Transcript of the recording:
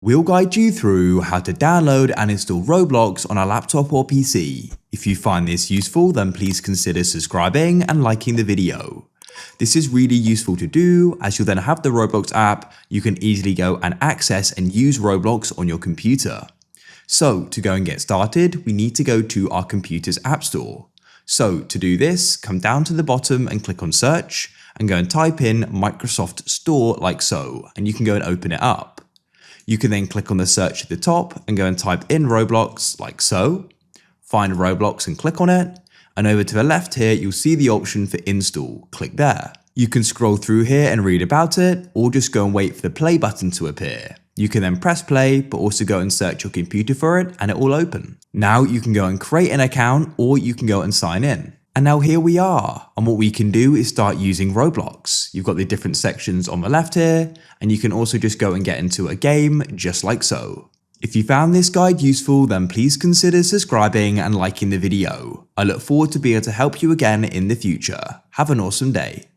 We'll guide you through how to download and install Roblox on a laptop or PC. If you find this useful, then please consider subscribing and liking the video. This is really useful to do, as you'll then have the Roblox app. You can easily go and access and use Roblox on your computer. So to go and get started, we need to go to our computer's app store. So to do this, come down to the bottom and click on search and go and type in Microsoft Store like so, and you can go and open it up. You can then click on the search at the top and go and type in Roblox like so. Find Roblox and click on it. And over to the left here, you'll see the option for install. Click there. You can scroll through here and read about it, or just go and wait for the play button to appear. You can then press play, but also go and search your computer for it and it will open. Now you can go and create an account, or you can go and sign in. And now here we are, and what we can do is start using Roblox. You've got the different sections on the left here, and you can also just go and get into a game just like so. If you found this guide useful, then please consider subscribing and liking the video. I look forward to being able to help you again in the future. Have an awesome day.